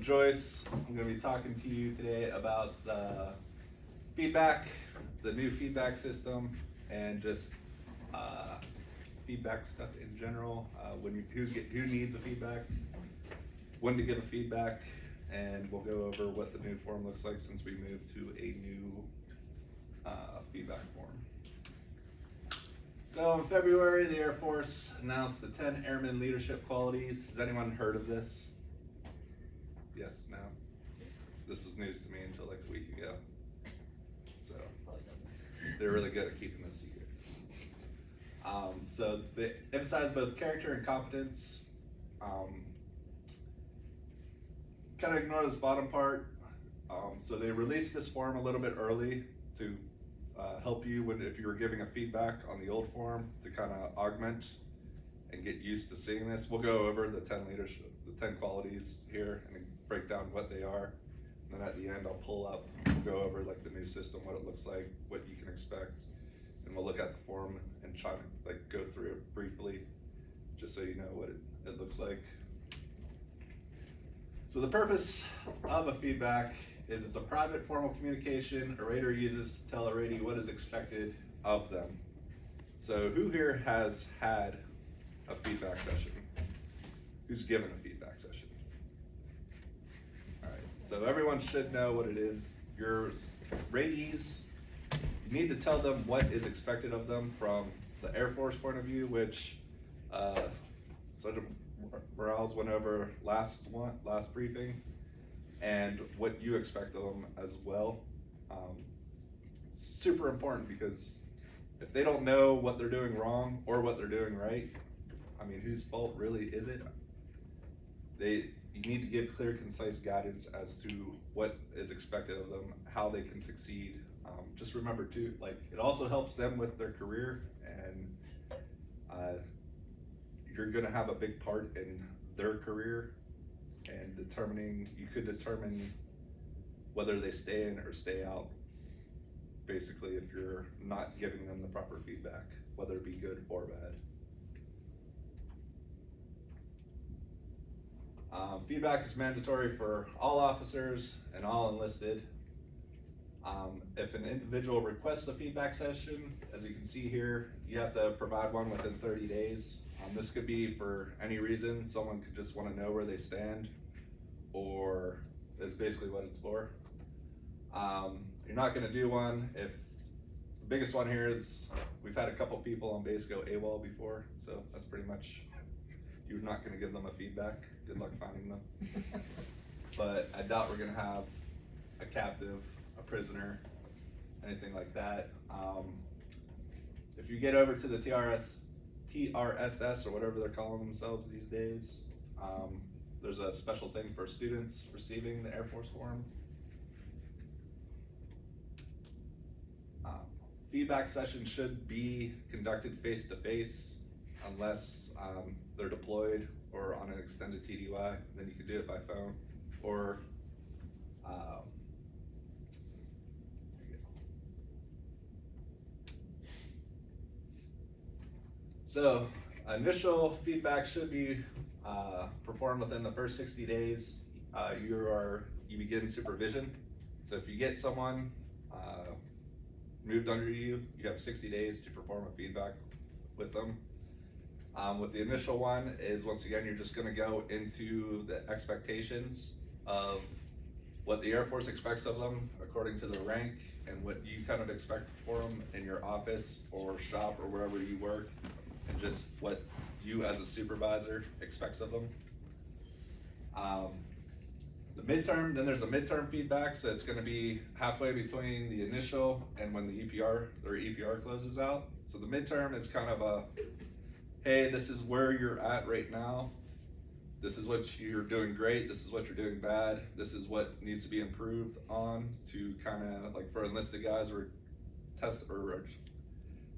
Joyce. I'm going to be talking to you today about feedback, the new feedback system, and just uh, feedback stuff in general. Who needs a feedback, when to give a feedback, and we'll go over what the new form looks like since we moved to a new feedback form. So in February, the Air Force announced the 10 Airman Leadership Qualities. Has anyone heard of this? Yes, no? This was news to me until like a week ago. So they're really good at keeping this secret. So they emphasize both character and competence. Kind of ignore this bottom part. So they released this form a little bit early to help you if you were giving a feedback on the old form to kind of augment and get used to seeing this. We'll go over the 10 qualities here and break down what they are. And then at the end, we'll go over like the new system, what it looks like, what you can expect. And we'll look at the form and try to like go through it briefly, just so you know what it looks like. So the purpose of a feedback is it's a private formal communication a rater uses to tell a ratee what is expected of them. So who here has had a feedback session? Who's given a feedback session? All right, so everyone should know what it is. Your ratees, you need to tell them what is expected of them from the Air Force point of view, which Sergeant Morales went over last briefing, and what you expect of them as well. It's super important because if they don't know what they're doing wrong or what they're doing right, I mean, whose fault really is it? You need to give clear, concise guidance as to what is expected of them, how they can succeed. Just remember too, like it also helps them with their career, and you're gonna have a big part in their career, and you could determine whether they stay in or stay out, basically, if you're not giving them the proper feedback, whether it be good or bad. Feedback is mandatory for all officers and all enlisted. If an individual requests a feedback session, as you can see here, you have to provide one within 30 days. This could be for any reason. Someone could just want to know where they stand, or is basically what it's for. You're not going to do one if the biggest one here is we've had a couple people on base go AWOL before, so that's pretty much you're not going to give them a feedback. Good luck finding them. But I doubt we're going to have a captive, a prisoner, anything like that. If you get over to the TRSS or whatever they're calling themselves these days, there's a special thing for students receiving the Air Force form. Feedback sessions should be conducted face-to-face unless they're deployed or on an extended TDY. Then you can do it by phone or so initial feedback should be performed within the first 60 days. You begin supervision. So if you get someone moved under you, you have 60 days to perform a feedback with them. With the initial one is, once again, you're just gonna go into the expectations of what the Air Force expects of them according to the rank and what you kind of expect for them in your office or shop or wherever you work, and just what you as a supervisor expects of them. The midterm, then there's a midterm feedback, so it's gonna be halfway between the initial and when the EPR closes out. So the midterm is kind of a, hey, this is where you're at right now. This is what you're doing great. This is what you're doing bad. This is what needs to be improved on, to kind of like for enlisted guys, we're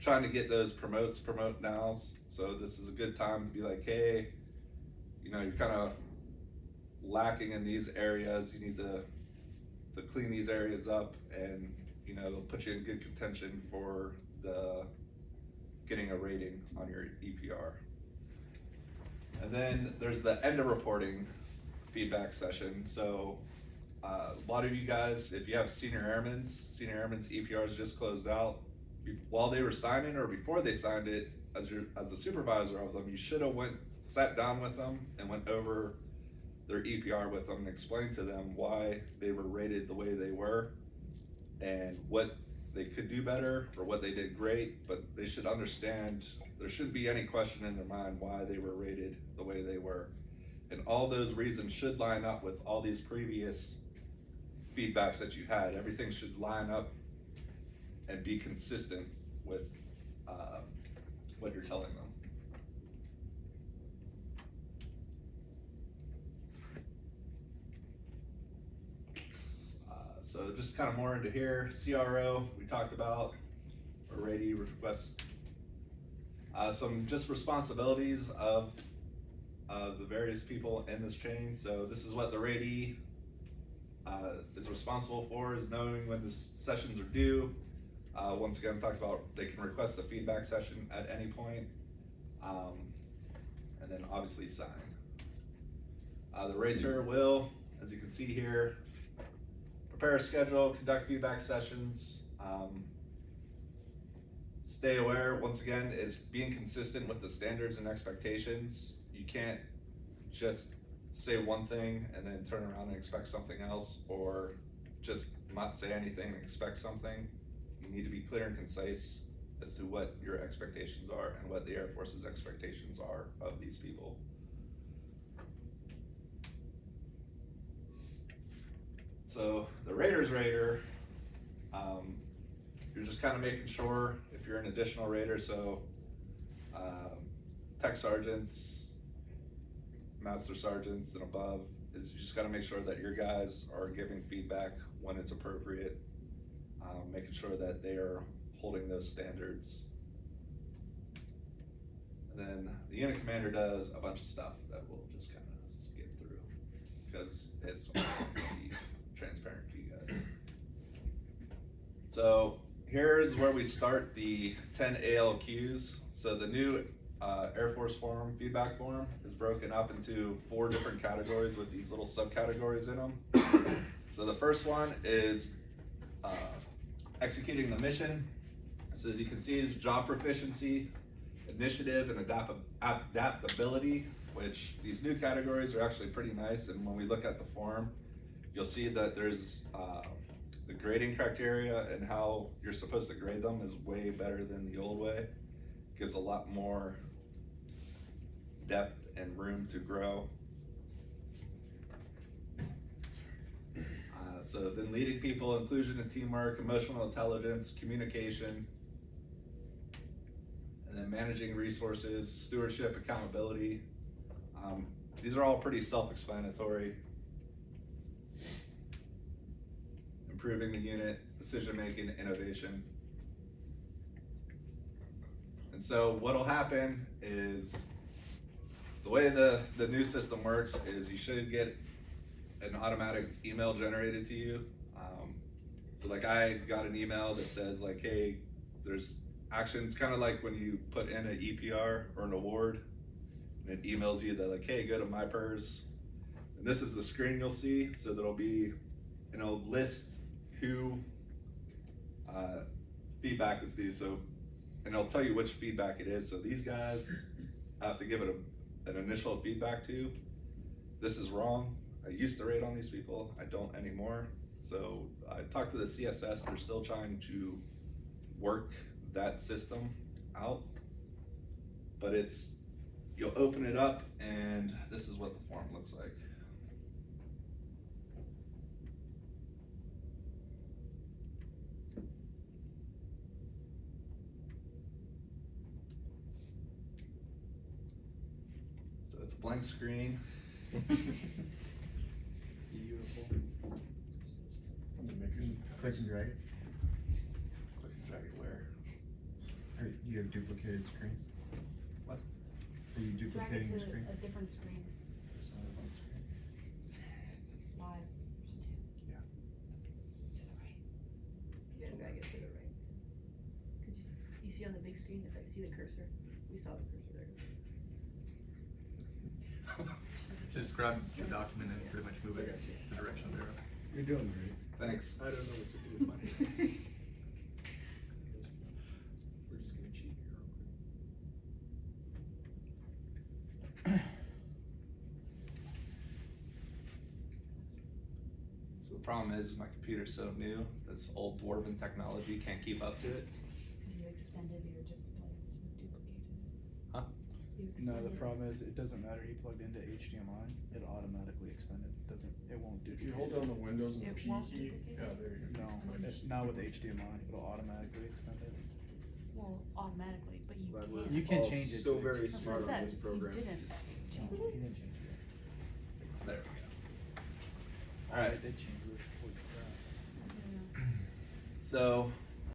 trying to get those promote nows. So this is a good time to be like, hey, you're kind of lacking in these areas. You need to clean these areas up, and they'll put you in good contention for getting a rating on your EPR. And then there's the end of reporting feedback session. So a lot of you guys, if you have senior airmen's EPRs just closed out. While they were signing or before they signed it, as a supervisor of them, you should have sat down with them and went over their EPR with them and explained to them why they were rated the way they were and what they could do better or what they did great. But they should understand, there shouldn't be any question in their mind why they were rated the way they were. And all those reasons should line up with all these previous feedbacks that you had. Everything should line up and be consistent with what you're telling them. So just kind of more into here, CRO, we talked about, or rating request, some just responsibilities of the various people in this chain. So this is what the rating is responsible for, is knowing when the sessions are due. Once again, talked about they can request a feedback session at any point, and then obviously sign. The rater will, as you can see here, prepare a schedule, conduct feedback sessions, stay aware, once again, is being consistent with the standards and expectations. You can't just say one thing and then turn around and expect something else, or just not say anything and expect something. You need to be clear and concise as to what your expectations are and what the Air Force's expectations are of these people. So the rater's rater, you're just kind of making sure if you're an additional rater, so tech sergeants, master sergeants and above, is you just gotta make sure that your guys are giving feedback when it's appropriate, making sure that they are holding those standards. And then the unit commander does a bunch of stuff that we'll just kind of skip through because it's pretty transparent to you guys. So here's where we start the 10 ALQs. So the new Air Force form, feedback form, is broken up into 4 different categories with these little subcategories in them. So the first one is executing the mission. So as you can see, is job proficiency, initiative, and adaptability, which these new categories are actually pretty nice. And when we look at the form, you'll see that there's the grading criteria and how you're supposed to grade them is way better than the old way. Gives a lot more depth and room to grow. So then leading people, inclusion and teamwork, emotional intelligence, communication, and then managing resources, stewardship, accountability. These are all pretty self-explanatory. Improving the unit, decision-making, innovation. And so what'll happen is, the way the new system works is you should get an automatic email generated to you. So like I got an email that says like, hey, there's actions, kind of like when you put in an EPR or an award, and it emails you that like, hey, go to my PERS. And this is the screen you'll see, so there'll be, you know, list who feedback is due. So, and it'll tell you which feedback it is. So these guys have to give it an initial feedback to. This is wrong. I used to rate on these people, I don't anymore. So I talked to the CSS, they're still trying to work that system out. But it's, you'll open it up and this is what the form looks like. So it's a blank screen. Beautiful. Click and drag it. Click and drag it where? Or you have duplicated screen? What? Are you duplicating Drag the it screen? to a different screen. There's another one screen. Lies. There's 2. Yeah. To the right. You gotta drag it to the right. Cause you see on the big screen, if I see the cursor, we saw the cursor there. Just grab the document and pretty much move it the direction of the arrow. You're doing great. Thanks. I don't know what to do with mine. We're just gonna cheat here real quick. So the problem is my computer's so new, this old dwarven technology can't keep up to it. Cause you extended your display instead of duplicated it. Huh? You No, the extended problem is, it doesn't matter, he plugged into HDMI, it automatically extended, it won't If duplicate. you hold down the Windows and the It P won't key, duplicate yeah, it? there you go. No, not with HDMI, it'll automatically extend it. Well, automatically, but you Glad we're can't. You can all change it So to- very That's what I smart on said, this program. you didn't No, change he it. didn't change it. There we go. I Alright, did change it, holy crap. Yeah. so